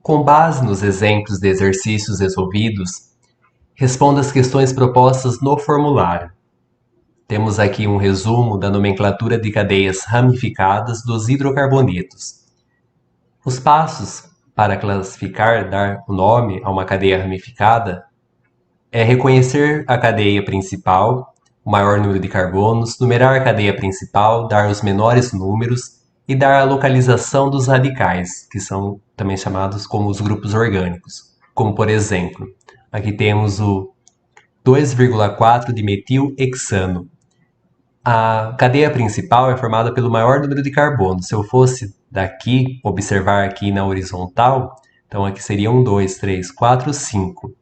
Com base nos exemplos de exercícios resolvidos, responda as questões propostas no formulário. Temos aqui um resumo da nomenclatura de cadeias ramificadas dos hidrocarbonetos. Os passos para classificar, dar o nome a uma cadeia ramificada é reconhecer a cadeia principal, o maior número de carbonos, numerar a cadeia principal, dar os menores números e dar a localização dos radicais, que são também chamados como os grupos orgânicos. Como, por exemplo, aqui temos o 2,4 dimetilhexano. A cadeia principal é formada pelo maior número de carbonos. Se eu fosse daqui, observar aqui na horizontal, então aqui seria 1, 2, 3, 4, 5.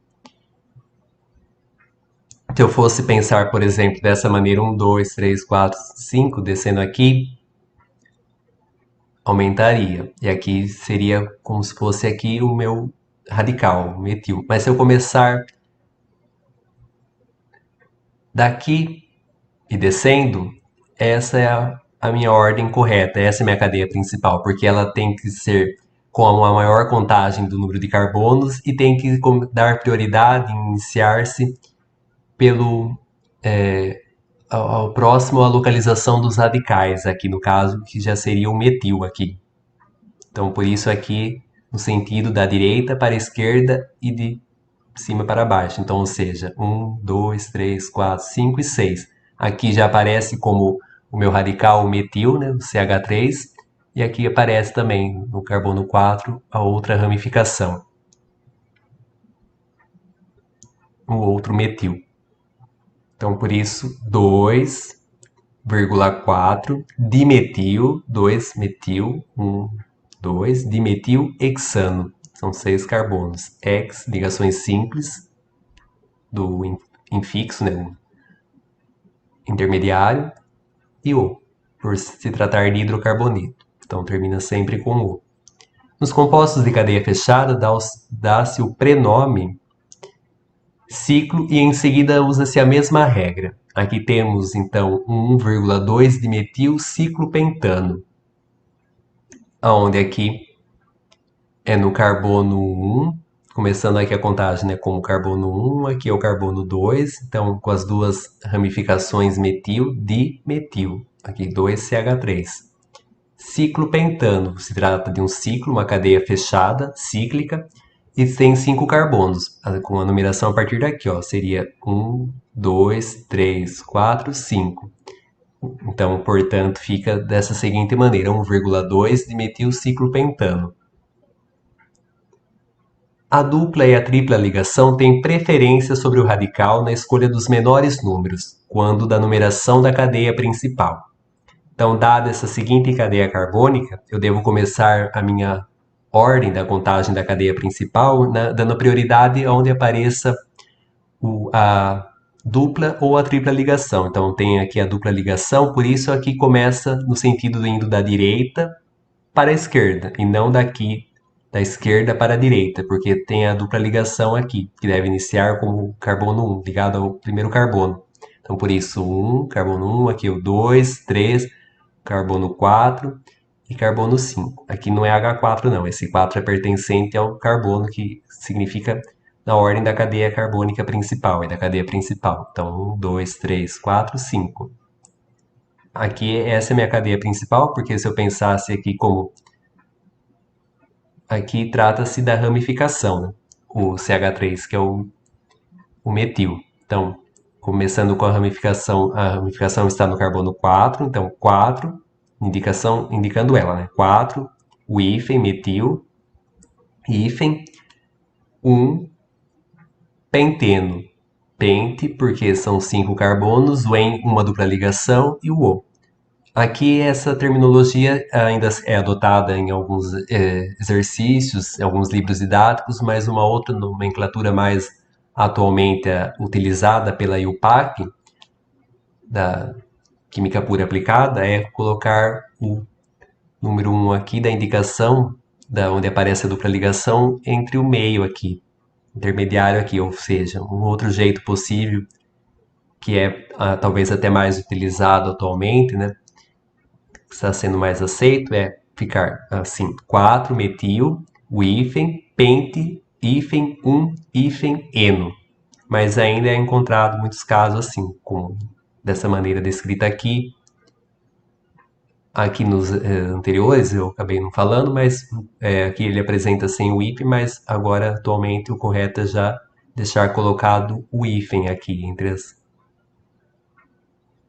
Se eu fosse pensar, por exemplo, dessa maneira, 1, 2, 3, 4, 5, descendo aqui, aumentaria. E aqui seria como se fosse aqui o meu radical, o metil. Mas se eu começar daqui e descendo, essa é a minha ordem correta, essa é a minha cadeia principal, porque ela tem que ser com a maior contagem do número de carbonos e tem que dar prioridade em iniciar-se pelo ao próximo a localização dos radicais, aqui no caso, que já seria o metil aqui. Então, por isso aqui, no sentido da direita para a esquerda e de cima para baixo. Então, ou seja, 1, 2, 3, 4, 5 e 6. Aqui já aparece como o meu radical, o metil, né, o CH3, e aqui aparece também no carbono 4 a outra ramificação, o outro metil. Então, por isso, 2,4 dimetil, 2-metil, 1, 2, dimetilhexano. São 6 carbonos. Hex, ligações simples do infixo, né, intermediário, e O, por se tratar de hidrocarboneto. Então termina sempre com O. Nos compostos de cadeia fechada, dá-se o prenome ciclo e em seguida usa-se a mesma regra. Aqui temos então 1,2 dimetil ciclopentano, onde aqui é no carbono 1, começando aqui a contagem, né, com o carbono 1, aqui é o carbono 2, então com as duas ramificações metil, dimetil, aqui 2CH3. Ciclopentano, se trata de um ciclo, uma cadeia fechada, cíclica, e tem 5 carbonos, com a numeração a partir daqui, ó, seria 1, 2, 3, 4, 5. Então, portanto, fica dessa seguinte maneira, 1,2 dimetilciclopentano. A dupla e a tripla ligação têm preferência sobre o radical na escolha dos menores números, quando da numeração da cadeia principal. Então, dada essa seguinte cadeia carbônica, eu devo começar a minha ordem da contagem da cadeia principal, né, dando prioridade onde apareça a dupla ou a tripla ligação. Então, tem aqui a dupla ligação, por isso aqui começa no sentido indo da direita para a esquerda, e não daqui da esquerda para a direita, porque tem a dupla ligação aqui, que deve iniciar como carbono 1, ligado ao primeiro carbono. Então, por isso, 1, carbono 1, aqui o 2, 3, carbono 4 e carbono 5. Aqui não é H4 não, esse 4 é pertencente ao carbono, que significa na ordem da cadeia carbônica principal, e da cadeia principal. Então, 1, 2, 3, 4, 5. Aqui, essa é a minha cadeia principal, porque se eu pensasse aqui como... Aqui trata-se da ramificação, né? O CH3, que é o metil. Então, começando com a ramificação está no carbono 4, então 4, indicando ela, né? 4, o hífen, metil, hífen, 1, penteno, pente, porque são 5 carbonos, o en, uma dupla ligação, e o O. Aqui essa terminologia ainda é adotada em alguns exercícios, em alguns livros didáticos, mas uma outra nomenclatura mais atualmente utilizada pela IUPAC, da Química Pura Aplicada, é colocar o número 1 aqui da indicação, onde aparece a dupla ligação, entre o meio aqui, intermediário aqui, ou seja, um outro jeito possível, que é talvez até mais utilizado atualmente, né? Que está sendo mais aceito, é ficar assim, 4 metil, o hífen, pente, hífen, hífen, eno. Mas ainda é encontrado muitos casos assim, como dessa maneira descrita aqui. Aqui nos anteriores eu acabei não falando, mas aqui ele apresenta sem o hífen, mas agora atualmente o correto é já deixar colocado o hífen aqui entre as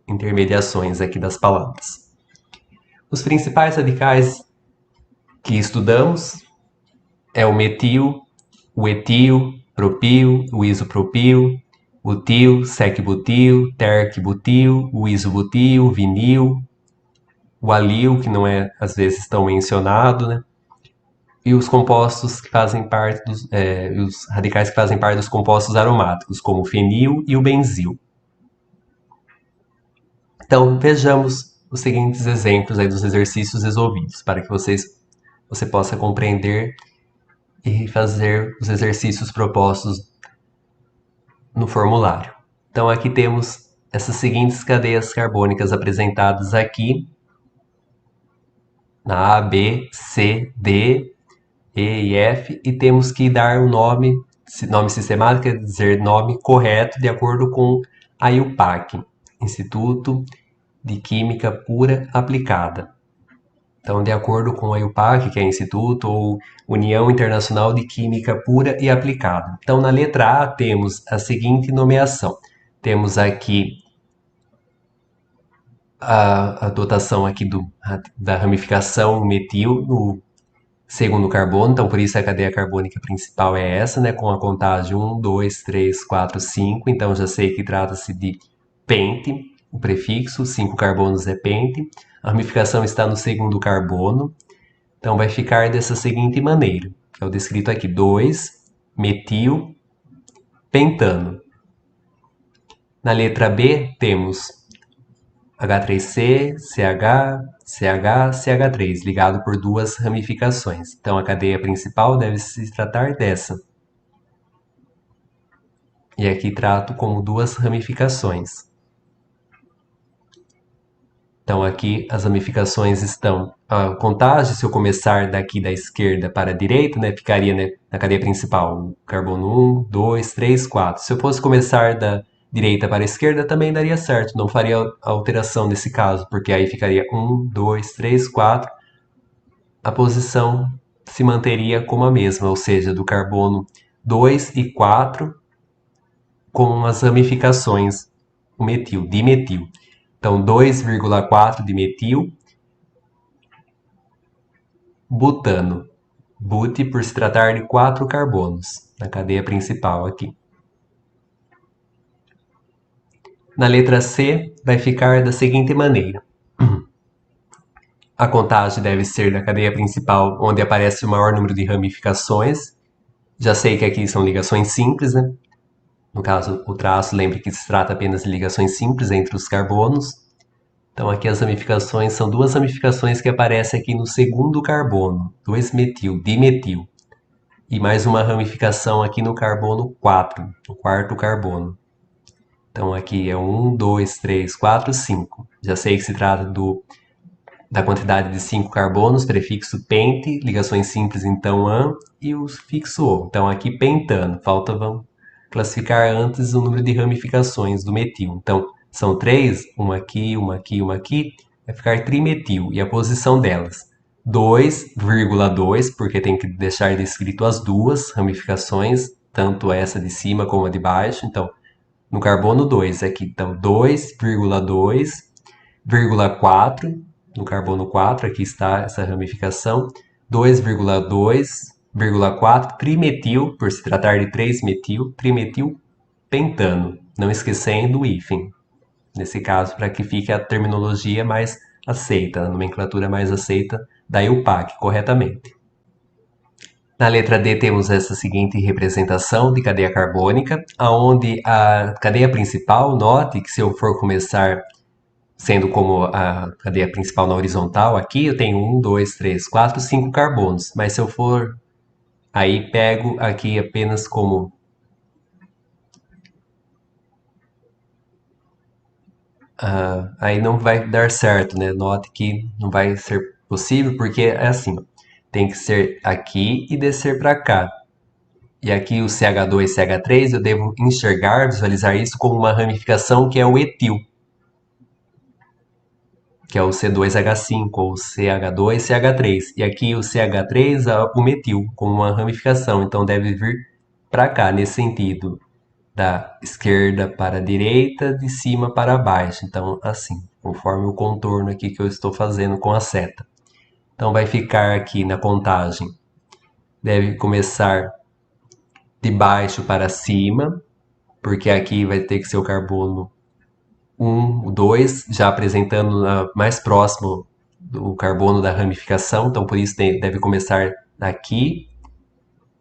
intermediações aqui das palavras. Os principais radicais que estudamos é o metil, o etil, propil, o isopropil, butil, secbutil, tercbutil, o isobutil, vinil, o alil, que não é às vezes tão mencionado, né? E os compostos que fazem parte os radicais que fazem parte dos compostos aromáticos, como o fenil e o benzil. Então, vejamos os seguintes exemplos aí dos exercícios resolvidos, para que você possa compreender e fazer os exercícios propostos no formulário. Então, aqui temos essas seguintes cadeias carbônicas apresentadas aqui, na A, B, C, D, E e F, e temos que dar um nome sistemático, quer dizer, nome correto, de acordo com a IUPAC, Instituto de Química Pura Aplicada. Então, de acordo com a IUPAC, que é Instituto ou União Internacional de Química Pura e Aplicada. Então, na letra A, temos a seguinte nomeação. Temos aqui a dotação aqui da ramificação metil no segundo carbono, então por isso a cadeia carbônica principal é essa, né, com a contagem 1, 2, 3, 4, 5, então já sei que trata-se de pente, o prefixo, 5 carbonos é pente, a ramificação está no segundo carbono, então vai ficar dessa seguinte maneira, que é o descrito aqui, 2, metil, pentano. Na letra B temos H3C, CH, CH, CH3, ligado por duas ramificações. Então, a cadeia principal deve se tratar dessa. E aqui trato como duas ramificações. Então, aqui as ramificações estão... A contagem, se eu começar daqui da esquerda para a direita, né, ficaria, né, na cadeia principal, carbono 1, 2, 3, 4. Se eu fosse começar da direita para a esquerda, também daria certo. Não faria alteração nesse caso, porque aí ficaria 1, 2, 3, 4. A posição se manteria como a mesma, ou seja, do carbono 2 e 4 com as ramificações, o metil, dimetil. Então, 2,4 dimetil, butano. Bute por se tratar de 4 carbonos, na cadeia principal aqui. Na letra C, vai ficar da seguinte maneira. A contagem deve ser da cadeia principal, onde aparece o maior número de ramificações. Já sei que aqui são ligações simples, né? No caso, o traço, lembre que se trata apenas de ligações simples entre os carbonos. Então, aqui as ramificações são duas ramificações que aparecem aqui no segundo carbono, 2-metil, dimetil. E mais uma ramificação aqui no carbono 4, no quarto carbono. Então, aqui é 1, 2, 3, 4, 5. Já sei que se trata da quantidade de 5 carbonos, prefixo pente, ligações simples, então, an, e o sufixo o. Então, aqui pentano. Vamos classificar antes o número de ramificações do metil. Então, são 3, uma aqui, uma aqui, uma aqui, vai ficar trimetil. E a posição delas? 2,2, porque tem que deixar descrito as duas ramificações, tanto essa de cima como a de baixo. Então, no carbono 2 aqui, então 2,2, 4, no carbono 4, aqui está essa ramificação, 2,2,4 trimetil, por se tratar de 3-metil, trimetil pentano, não esquecendo o hífen, nesse caso, para que fique a terminologia mais aceita, a nomenclatura mais aceita da IUPAC corretamente. Na letra D temos essa seguinte representação de cadeia carbônica, onde a cadeia principal, note que se eu for começar sendo como a cadeia principal na horizontal, aqui eu tenho 1, 2, 3, 4, 5 carbonos, mas se eu for, aí pego aqui apenas como aí não vai dar certo, né? Note que não vai ser possível, porque é assim, ó, tem que ser aqui e descer para cá. E aqui o CH2 e CH3 eu devo enxergar, visualizar isso como uma ramificação que é o etil, que é o C2H5 ou CH2 CH3. E aqui o CH3 é o metil, como uma ramificação, então deve vir para cá, nesse sentido, da esquerda para a direita, de cima para baixo. Então, assim, conforme o contorno aqui que eu estou fazendo com a seta. Então, vai ficar aqui na contagem, deve começar de baixo para cima, porque aqui vai ter que ser o carbono 1, o 2, já apresentando mais próximo do carbono da ramificação, então por isso deve começar daqui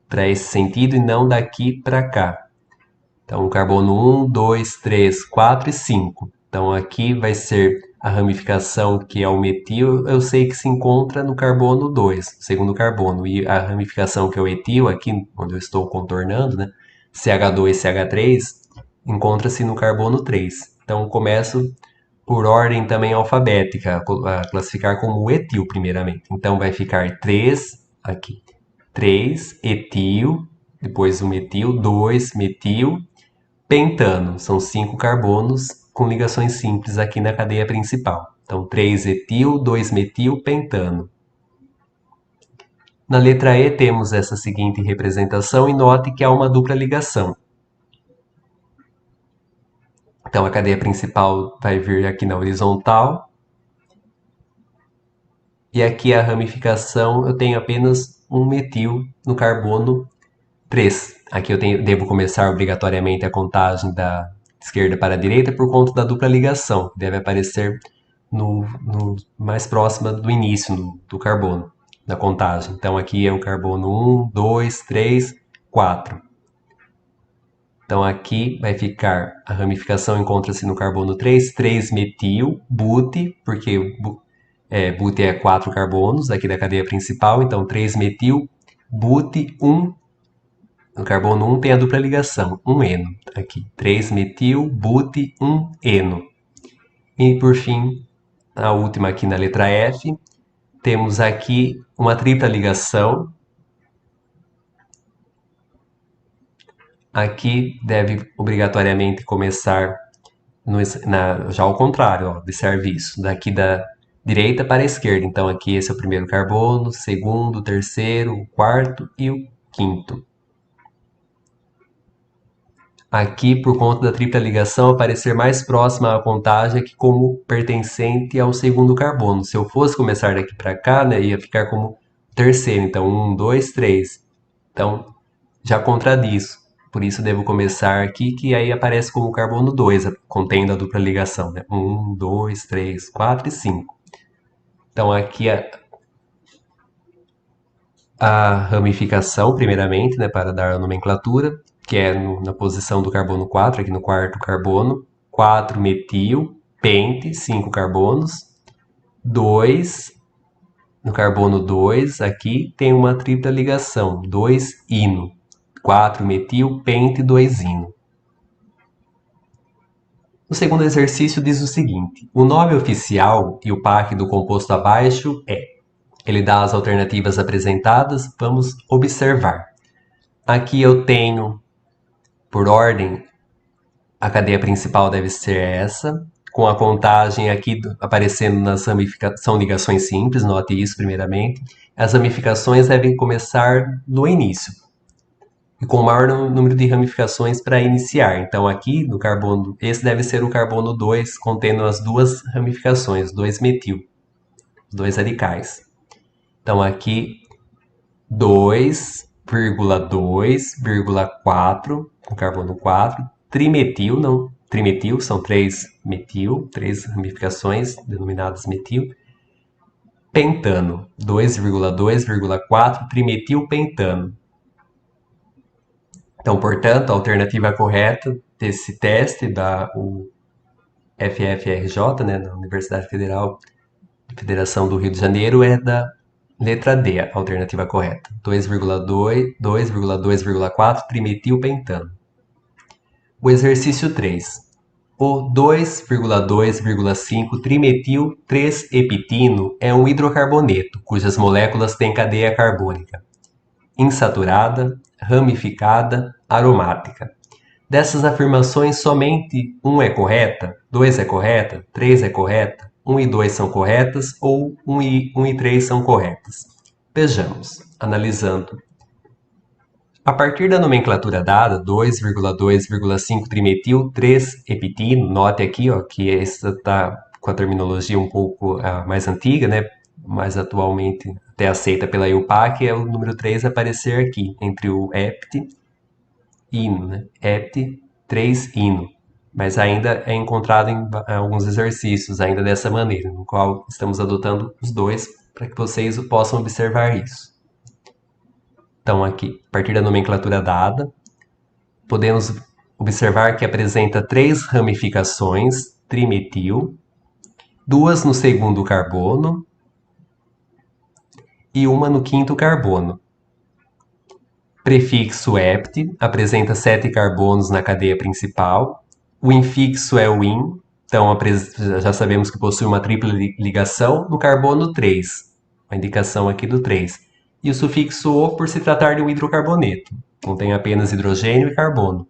para esse sentido e não daqui para cá. Então, o carbono 1, 2, 3, 4 e 5. Então, aqui vai ser a ramificação que é o metil, eu sei que se encontra no carbono 2, segundo carbono. E a ramificação que é o etil, aqui onde eu estou contornando, né, CH2 CH3, encontra-se no carbono 3. Então, começo por ordem também alfabética, a classificar como etil primeiramente. Então, vai ficar 3 aqui. 3 etil, depois o metil, 2 metil, pentano. São 5 carbonos com ligações simples aqui na cadeia principal. Então, 3 etil, 2 metil, pentano. Na letra E temos essa seguinte representação e note que há uma dupla ligação. Então, a cadeia principal vai vir aqui na horizontal. E aqui a ramificação, eu tenho apenas um metil no carbono 3. Aqui eu devo começar obrigatoriamente a contagem da esquerda para a direita por conta da dupla ligação. Deve aparecer no mais próxima do início do carbono, da contagem. Então aqui é o carbono 1, 2, 3, 4. Então aqui vai ficar, a ramificação encontra-se no carbono 3, 3-metil, bute, porque bute é 4 carbonos aqui da cadeia principal, então 3-metil, bute, 1. No carbono 1 tem a dupla ligação, 1-eno, aqui, 3-metil, bute, 1-eno. E por fim, a última aqui na letra F, temos aqui uma tripla ligação. Aqui deve obrigatoriamente começar já ao contrário, ó, observe isso, daqui da direita para a esquerda. Então aqui esse é o primeiro carbono, segundo, terceiro, o quarto e o quinto. Aqui, por conta da tripla ligação, aparecer mais próxima à contagem aqui como pertencente ao segundo carbono. Se eu fosse começar daqui para cá, né, ia ficar como terceiro. Então, 1, 2, 3. Então, já contradiz. Por isso, devo começar aqui, que aí aparece como carbono 2, contendo a dupla ligação. Né? 1, 2, 3, 4 e 5. Então, aqui a ramificação, primeiramente, né, para dar a nomenclatura, que é na posição do carbono 4, aqui no quarto carbono, 4 metil, pente, 5 carbonos, 2, no carbono 2, aqui tem uma tripla ligação, 2 ino, 4 metil, pente, 2 ino. O segundo exercício diz o seguinte: o nome oficial e o PAC do composto abaixo é. Ele dá as alternativas apresentadas, vamos observar. Aqui eu tenho, por ordem, a cadeia principal deve ser essa, com a contagem aqui aparecendo nas ramificações, são ligações simples, note isso primeiramente. As ramificações devem começar no início, e com o maior número de ramificações para iniciar. Então aqui no carbono, esse deve ser o carbono 2, contendo as duas ramificações, 2-metil, dois radicais. Então aqui 2,2,4, com carbono 4, trimetil, não, trimetil são 3 metil, 3 ramificações denominadas metil, pentano, 2,2,4 trimetil pentano. Então, portanto, a alternativa correta desse teste da UFFRJ, né, da Universidade Federal de Federação do Rio de Janeiro, é da letra D, a alternativa correta. 2,2,4 trimetilpentano. O exercício 3. O 2,2,5 trimetil 3-epitino é um hidrocarboneto, cujas moléculas têm cadeia carbônica. insaturada, ramificada, aromática. Dessas afirmações, somente 1 é correta, 2 é correta, 3 é correta, 1 e 2 são corretas ou 1 e 3 são corretas. Vejamos, analisando. A partir da nomenclatura dada, 2,2,5-trimetil 3-epitino, note aqui que essa está com a terminologia um pouco mais antiga, né? Mais atualmente até aceita pela IUPAC, é o número 3 aparecer aqui, entre o ept e ino, né? Ept, 3-ino. Mas ainda é encontrado em alguns exercícios, ainda dessa maneira, no qual estamos adotando os dois para que vocês possam observar isso. Então, aqui, a partir da nomenclatura dada, podemos observar que apresenta 3 ramificações trimetil, 2 no segundo carbono e 1 no quinto carbono. Prefixo ept apresenta 7 carbonos na cadeia principal. O infixo é o in, então já sabemos que possui uma tripla ligação no carbono 3, a indicação aqui do 3. E o sufixo o por se tratar de um hidrocarboneto, contém apenas hidrogênio e carbono.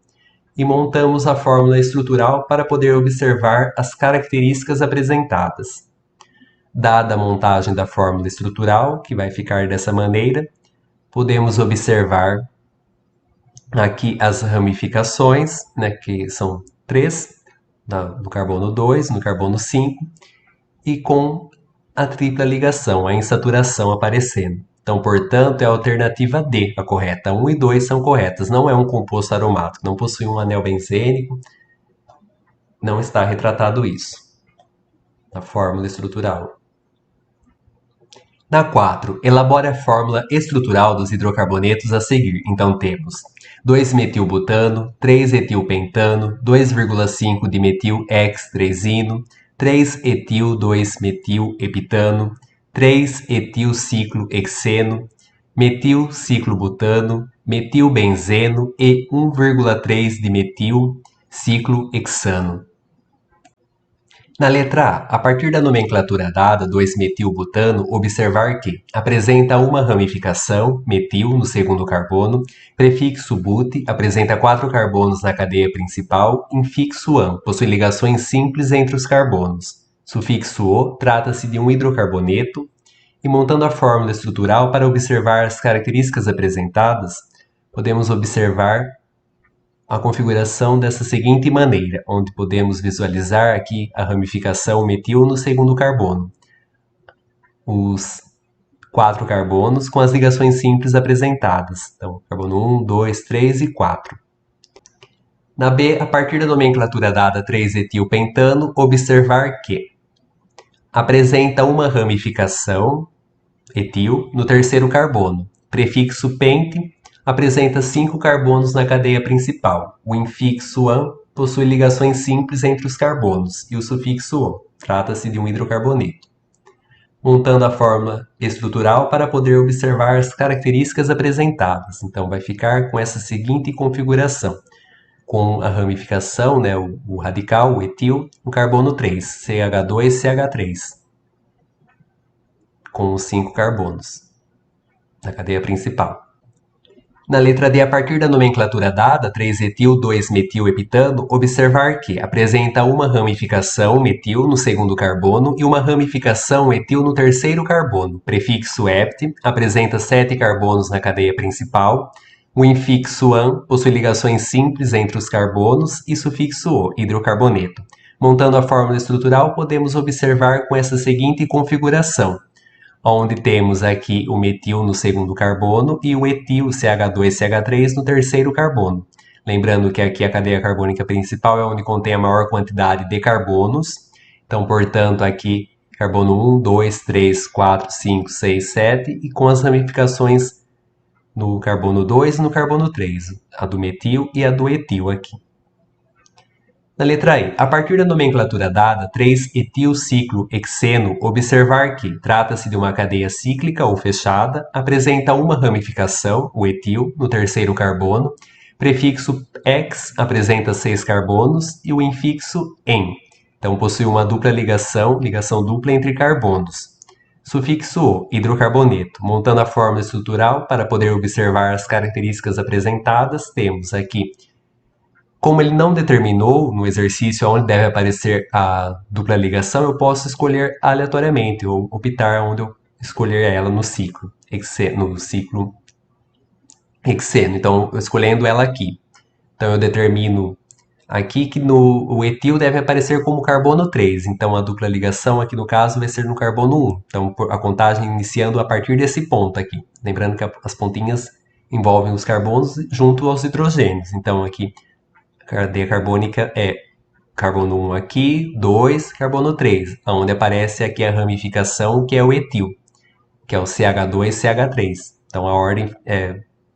E montamos a fórmula estrutural para poder observar as características apresentadas. Dada a montagem da fórmula estrutural, que vai ficar dessa maneira, podemos observar aqui as ramificações, né, que são 3, no carbono 2, no carbono 5, e com a tripla ligação, a insaturação aparecendo. Então, portanto, é a alternativa D a correta. 1 e 2 são corretas. Não é um composto aromático, não possui um anel benzênico. Não está retratado isso na fórmula estrutural. Na 4, elabore a fórmula estrutural dos hidrocarbonetos a seguir. Então, temos 2-metilbutano, 3-etilpentano, 2,5-dimetil-hex-3-ino, 3-etil-2-metil-epitano, 3-etilciclohexeno, metilciclobutano, metilbenzeno e 1,3-dimetil-ciclohexano. Na letra A partir da nomenclatura dada, 2-metilbutano, observar que apresenta uma ramificação, metil, no segundo carbono, prefixo but, apresenta 4 carbonos na cadeia principal, infixo an, possui ligações simples entre os carbonos. Sufixo o, trata-se de um hidrocarboneto, e montando a fórmula estrutural para observar as características apresentadas, podemos observar a configuração dessa seguinte maneira, onde podemos visualizar aqui a ramificação metil no segundo carbono. Os 4 carbonos com as ligações simples apresentadas. Então, carbono 1, 2, 3 e 4. Na B, a partir da nomenclatura dada 3-etilpentano, observar que apresenta uma ramificação etil no terceiro carbono. Prefixo pente apresenta 5 carbonos na cadeia principal. O infixo an possui ligações simples entre os carbonos e o sufixo o. Trata-se de um hidrocarboneto. Montando a fórmula estrutural para poder observar as características apresentadas. Então, vai ficar com essa seguinte configuração. Com a ramificação, né, o radical, o etil, o carbono 3, CH2CH3, com os 5 carbonos na cadeia principal. Na letra D, a partir da nomenclatura dada, 3-etil, 2-metil-epitano, observar que apresenta uma ramificação metil no segundo carbono e uma ramificação etil no terceiro carbono. Prefixo ept apresenta 7 carbonos na cadeia principal. O infixo an possui ligações simples entre os carbonos e sufixo o, hidrocarboneto. Montando a fórmula estrutural, podemos observar com essa seguinte configuração, onde temos aqui o metil no segundo carbono e o etil CH2CH3 no terceiro carbono. Lembrando que aqui a cadeia carbônica principal é onde contém a maior quantidade de carbonos. Então, portanto, aqui carbono 1, 2, 3, 4, 5, 6, 7 e com as ramificações no carbono 2 e no carbono 3, a do metil e a do etil aqui. Na letra E, a partir da nomenclatura dada, 3-etilciclohexeno, observar que trata-se de uma cadeia cíclica ou fechada, apresenta uma ramificação, o etil, no terceiro carbono, prefixo ex apresenta 6 carbonos e o infixo en. Então, possui uma dupla ligação dupla entre carbonos. Sufixo O, hidrocarboneto. Montando a fórmula estrutural para poder observar as características apresentadas, temos aqui, como ele não determinou no exercício onde deve aparecer a dupla ligação, eu posso escolher aleatoriamente, ou optar onde eu escolher ela no ciclo hexeno. Então, escolhendo ela aqui. Então, eu determino aqui que o etil deve aparecer como carbono 3. Então, a dupla ligação aqui no caso vai ser no carbono 1. Então, a contagem iniciando a partir desse ponto aqui. Lembrando que as pontinhas envolvem os carbonos junto aos hidrogênios. Então, aqui, a cadeia carbônica é carbono 1 aqui, 2, carbono 3. Onde aparece aqui a ramificação, que é o etil, que é o CH2CH3. Então, a ordem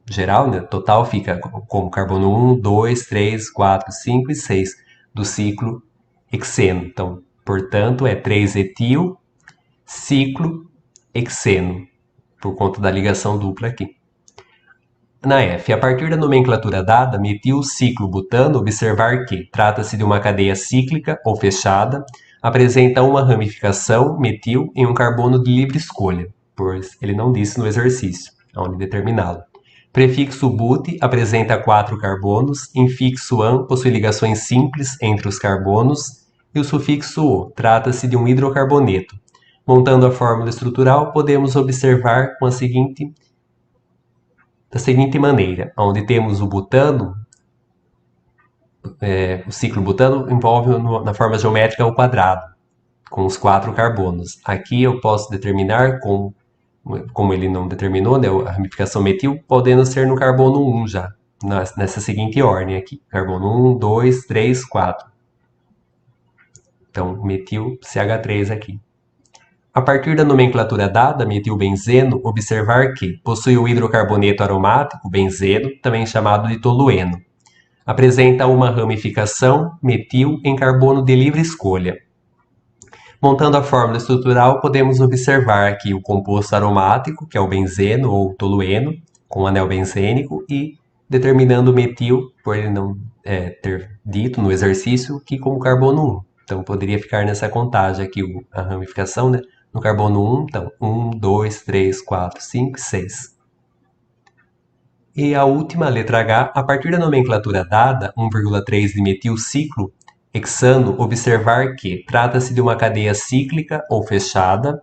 geral, né, total, fica como carbono 1, 2, 3, 4, 5 e 6 do ciclo hexeno. Então, portanto, é 3-etil, ciclo hexeno, por conta da ligação dupla aqui. Na F, a partir da nomenclatura dada, metil ciclo butano, observar que trata-se de uma cadeia cíclica ou fechada, apresenta uma ramificação metil em um carbono de livre escolha, pois ele não disse no exercício, onde determiná-lo. Prefixo but apresenta 4 carbonos, infixo an possui ligações simples entre os carbonos e o sufixo o trata-se de um hidrocarboneto. Montando a fórmula estrutural, podemos observar da seguinte maneira, onde temos o butano, o ciclo butano envolve na forma geométrica ao quadrado, com os 4 carbonos. Aqui eu posso determinar como ele não determinou, né, a ramificação metil, podendo ser no carbono 1 já, nessa seguinte ordem aqui. Carbono 1, 2, 3, 4. Então, metil CH3 aqui. A partir da nomenclatura dada, metilbenzeno, observar que possui o hidrocarboneto aromático, benzeno, também chamado de tolueno. Apresenta uma ramificação metil em carbono de livre escolha. Montando a fórmula estrutural, podemos observar aqui o composto aromático, que é o benzeno ou tolueno, com anel benzênico, e determinando o metil, por ele não ter dito no exercício, que como carbono 1. Então, poderia ficar nessa contagem aqui a ramificação, né? No carbono 1, então, 1, 2, 3, 4, 5 e 6. E a última, letra H, a partir da nomenclatura dada, 1,3 de metil ciclo, hexano, observar que trata-se de uma cadeia cíclica ou fechada,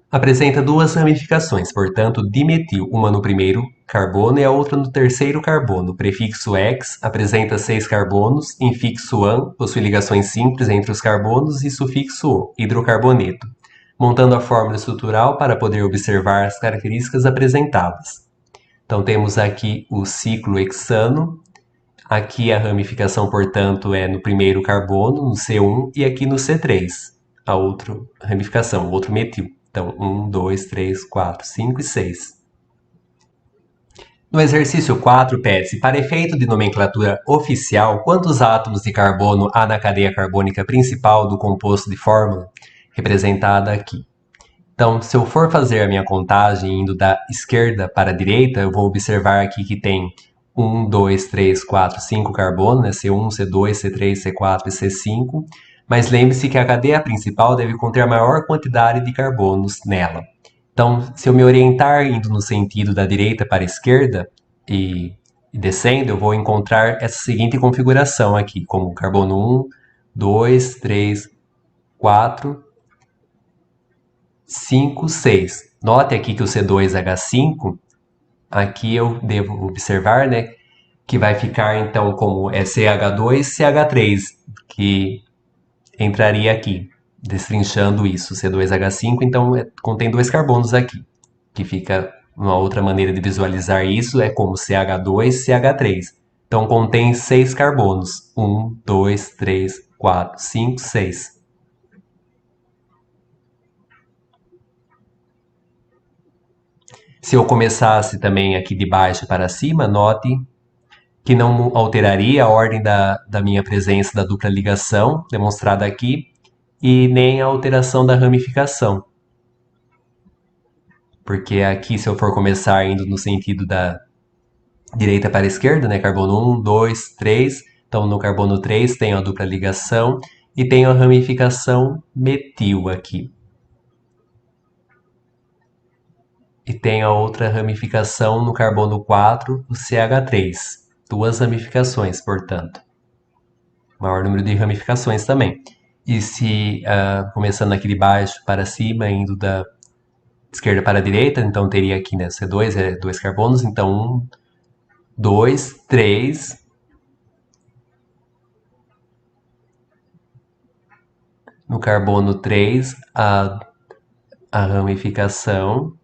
apresenta 2 ramificações, portanto, dimetil, uma no primeiro carbono e a outra no terceiro carbono. Prefixo ex apresenta 6 carbonos, infixo an possui ligações simples entre os carbonos e sufixo o, hidrocarboneto. Montando a fórmula estrutural para poder observar as características apresentadas. Então, temos aqui o ciclo hexano. Aqui a ramificação, portanto, é no primeiro carbono, no C1, e aqui no C3, a outra ramificação, o outro metil. Então, 1, 2, 3, 4, 5 e 6. No exercício 4, pede-se, para efeito de nomenclatura oficial, quantos átomos de carbono há na cadeia carbônica principal do composto de fórmula, representada aqui. Então, se eu for fazer a minha contagem indo da esquerda para a direita, eu vou observar aqui que tem 1, 2, 3, 4, 5 carbono, né? C1, C2, C3, C4 e C5. Mas lembre-se que a cadeia principal deve conter a maior quantidade de carbonos nela. Então, se eu me orientar indo no sentido da direita para a esquerda e descendo, eu vou encontrar essa seguinte configuração aqui, como carbono 1, 2, 3, 4, 5, 6. Note aqui que o C2H5, aqui eu devo observar, né, que vai ficar então como CH2CH3, que entraria aqui, destrinchando isso, C2H5, então contém 2 carbonos aqui, que fica uma outra maneira de visualizar isso, é como CH2CH3. Então contém 6 carbonos, 1, 2, 3, 4, 5, 6. Se eu começasse também aqui de baixo para cima, note que não alteraria a ordem da minha presença da dupla ligação, demonstrada aqui, e nem a alteração da ramificação. Porque aqui, se eu for começar indo no sentido da direita para a esquerda, né, carbono 1, 2, 3, então no carbono 3 tenho a dupla ligação e tenho a ramificação metil aqui. E tem a outra ramificação no carbono 4, o CH3. Duas ramificações, portanto. Maior número de ramificações também. E se, começando aqui de baixo para cima, indo da esquerda para a direita, então teria aqui, né, C2 é 2 carbonos, então 1, 2, 3. No carbono 3, a ramificação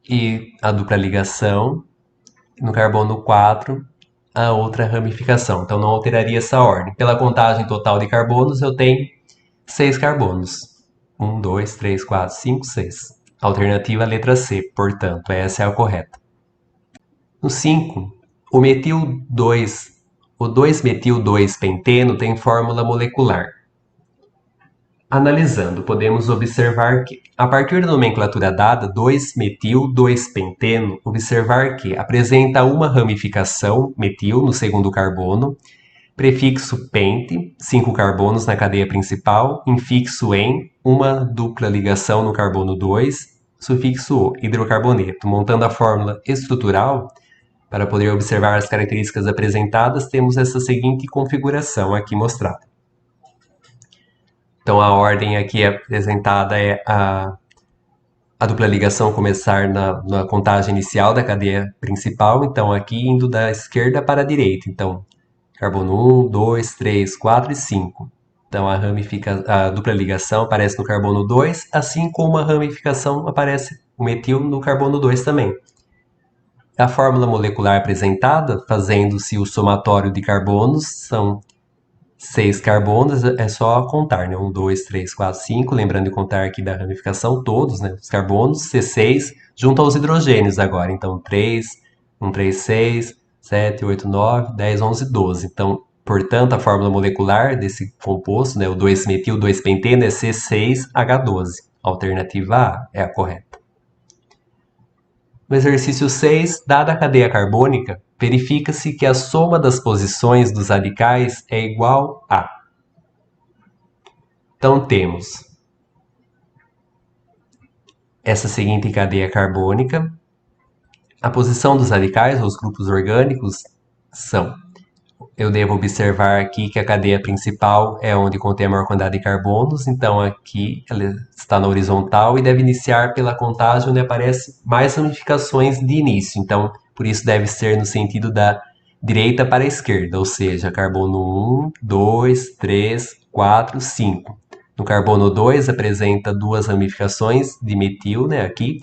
e a dupla ligação. No carbono 4, a outra ramificação. Então não alteraria essa ordem. Pela contagem total de carbonos, eu tenho 6 carbonos. 1, 2, 3, 4, 5, 6. Alternativa letra C, portanto, essa é a correta. No 5, o metil 2, o 2-metil-2-penteno tem fórmula molecular. Analisando, podemos observar que, a partir da nomenclatura dada 2-metil-2-penteno, observar que apresenta uma ramificação, metil, no segundo carbono, prefixo pente, 5 carbonos na cadeia principal, infixo em, uma dupla ligação no carbono 2, sufixo o, hidrocarboneto. Montando a fórmula estrutural, para poder observar as características apresentadas, temos essa seguinte configuração aqui mostrada. Então, a ordem aqui apresentada é a dupla ligação começar na contagem inicial da cadeia principal, então aqui indo da esquerda para a direita. Então, carbono 1, 2, 3, 4 e 5. Então, a dupla ligação aparece no carbono 2, assim como a ramificação aparece o metil no carbono 2 também. A fórmula molecular apresentada, fazendo-se o somatório de carbonos, são 6 carbonos, é só contar, né? 1, 2, 3, 4, 5. Lembrando de contar aqui da ramificação, todos, né? Os carbonos, C6, junto aos hidrogênios agora. Então, 3, 1, 3, 6, 7, 8, 9, 10, 11, 12. Então, portanto, a fórmula molecular desse composto, né? O 2-metil-2-penteno é C6H12. Alternativa A é a correta. No exercício 6, dada a cadeia carbônica, verifica-se que a soma das posições dos radicais é igual a. Então, temos essa seguinte cadeia carbônica. A posição dos radicais, os grupos orgânicos, são. Eu devo observar aqui que a cadeia principal é onde contém a maior quantidade de carbonos, então aqui ela está na horizontal e deve iniciar pela contagem onde aparece mais ramificações de início. Então, por isso deve ser no sentido da direita para a esquerda, ou seja, carbono 1, 2, 3, 4, 5. No carbono 2 apresenta duas ramificações de metil, né, aqui,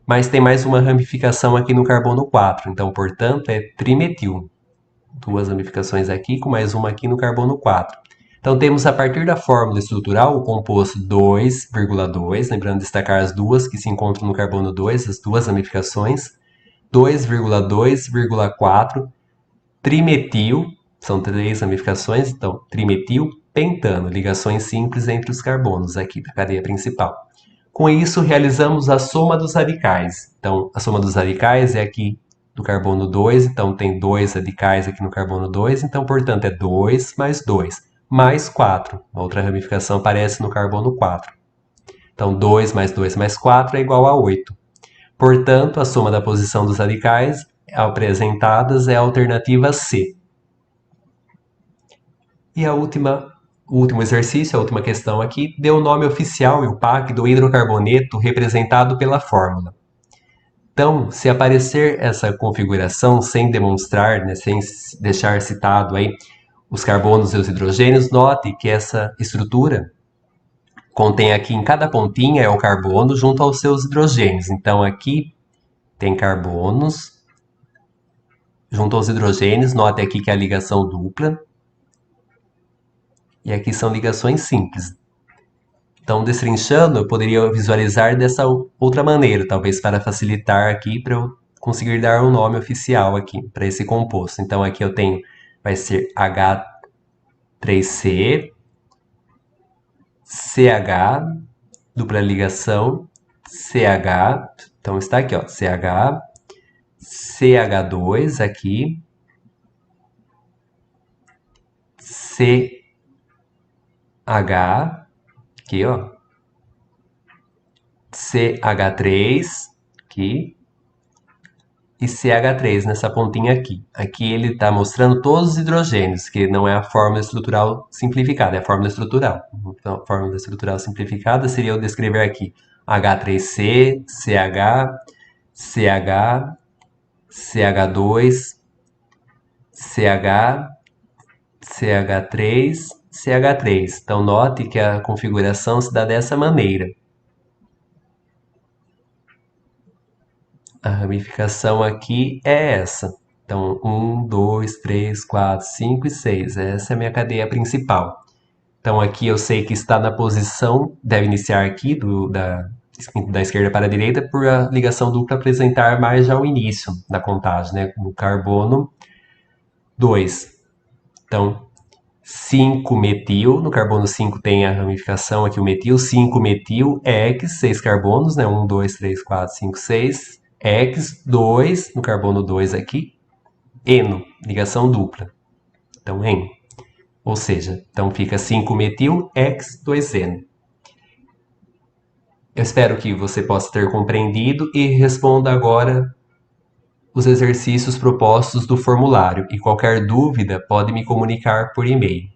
mas tem mais uma ramificação aqui no carbono 4, então, portanto, é trimetil. Duas ramificações aqui, com mais uma aqui no carbono 4. Então, temos a partir da fórmula estrutural o composto 2,2, lembrando de destacar as duas que se encontram no carbono 2, as duas ramificações, 2,2,4, trimetil, são três ramificações, então trimetil, pentano, ligações simples entre os carbonos aqui da cadeia principal. Com isso, realizamos a soma dos radicais. Então, a soma dos radicais é aqui do carbono 2, então tem dois radicais aqui no carbono 2, então, portanto, é 2 mais 2, mais 4. A outra ramificação aparece no carbono 4. Então, 2 mais 2 mais 4 é igual a 8. Portanto, a soma da posição dos radicais apresentadas é a alternativa C. E o último exercício, a última questão aqui, dê o nome oficial e o PAC do hidrocarboneto representado pela fórmula. Então, se aparecer essa configuração sem demonstrar, né, sem deixar citado aí os carbonos e os hidrogênios, note que essa estrutura contém aqui em cada pontinha é o carbono junto aos seus hidrogênios. Então, aqui tem carbonos junto aos hidrogênios. Note aqui que é a ligação dupla. E aqui são ligações simples. Então, destrinchando, eu poderia visualizar dessa outra maneira, talvez para facilitar aqui, para eu conseguir dar um nome oficial aqui para esse composto. Então, aqui eu tenho, vai ser H3C, CH, dupla ligação, CH, então está aqui, ó, CH, CH2 aqui, CH, aqui, ó, CH3, aqui, e CH3 nessa pontinha aqui. Aqui ele está mostrando todos os hidrogênios, que não é a fórmula estrutural simplificada, é a fórmula estrutural. Então, a fórmula estrutural simplificada seria eu descrever aqui H3C, CH, CH, CH2, CH, CH3, CH3. Então, note que a configuração se dá dessa maneira. A ramificação aqui é essa. Então, 1, 2, 3, 4, 5 e 6. Essa é a minha cadeia principal. Então, aqui eu sei que está na posição, deve iniciar aqui da esquerda para a direita, por a ligação dupla apresentar mais já o início da contagem, né? No carbono 2. Então, 5-metil, no carbono 5 tem a ramificação aqui, o metil, 5-metil, X, 6 carbonos, né? 1, 2, 3, 4, 5, 6. X, 2, no carbono 2 aqui, eno, ligação dupla. Então, en. Ou seja, então fica 5-metil, X, 2-eno. Eu espero que você possa ter compreendido e responda agora os exercícios propostos do formulário. E qualquer dúvida pode me comunicar por e-mail.